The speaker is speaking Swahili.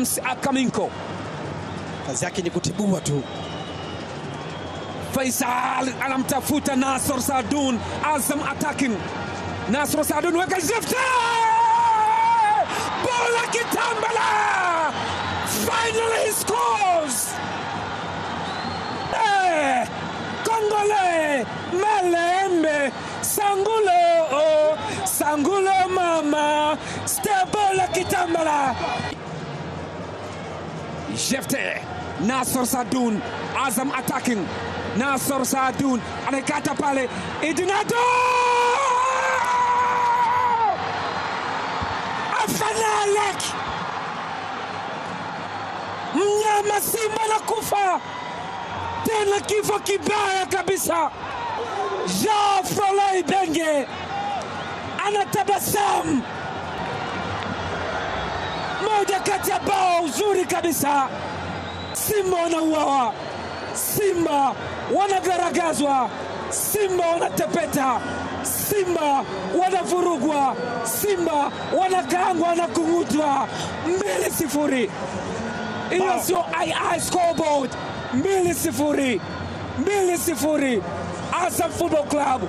Akaminko kazi yake ni kutibua tu. Faisal anamtafuta Nasor Saadun. Azam attacking. Nasor Saadun weka Jefte, bola Kitambala, finally he scores. Congolais Malembe Sangulo mama bola Kitambala. Jefte, Nasor Saadun, Azam attacking. Nasor Saadun anakata pale, Idinado Afanalek, mnyama Simba na kufa tena, kifo kibaya kabisa. Jean-Froloi Benge anatabasamu, moja kati ya bao uzuri kabisa. Simba wanauawa, Simba wanagaragazwa, Simba wanatepeta, Simba wanavurugwa, Simba wanakaangwa na kung'utwa. 2-0. Hiyo sio II scoreboard. 2-0. Azam Football Club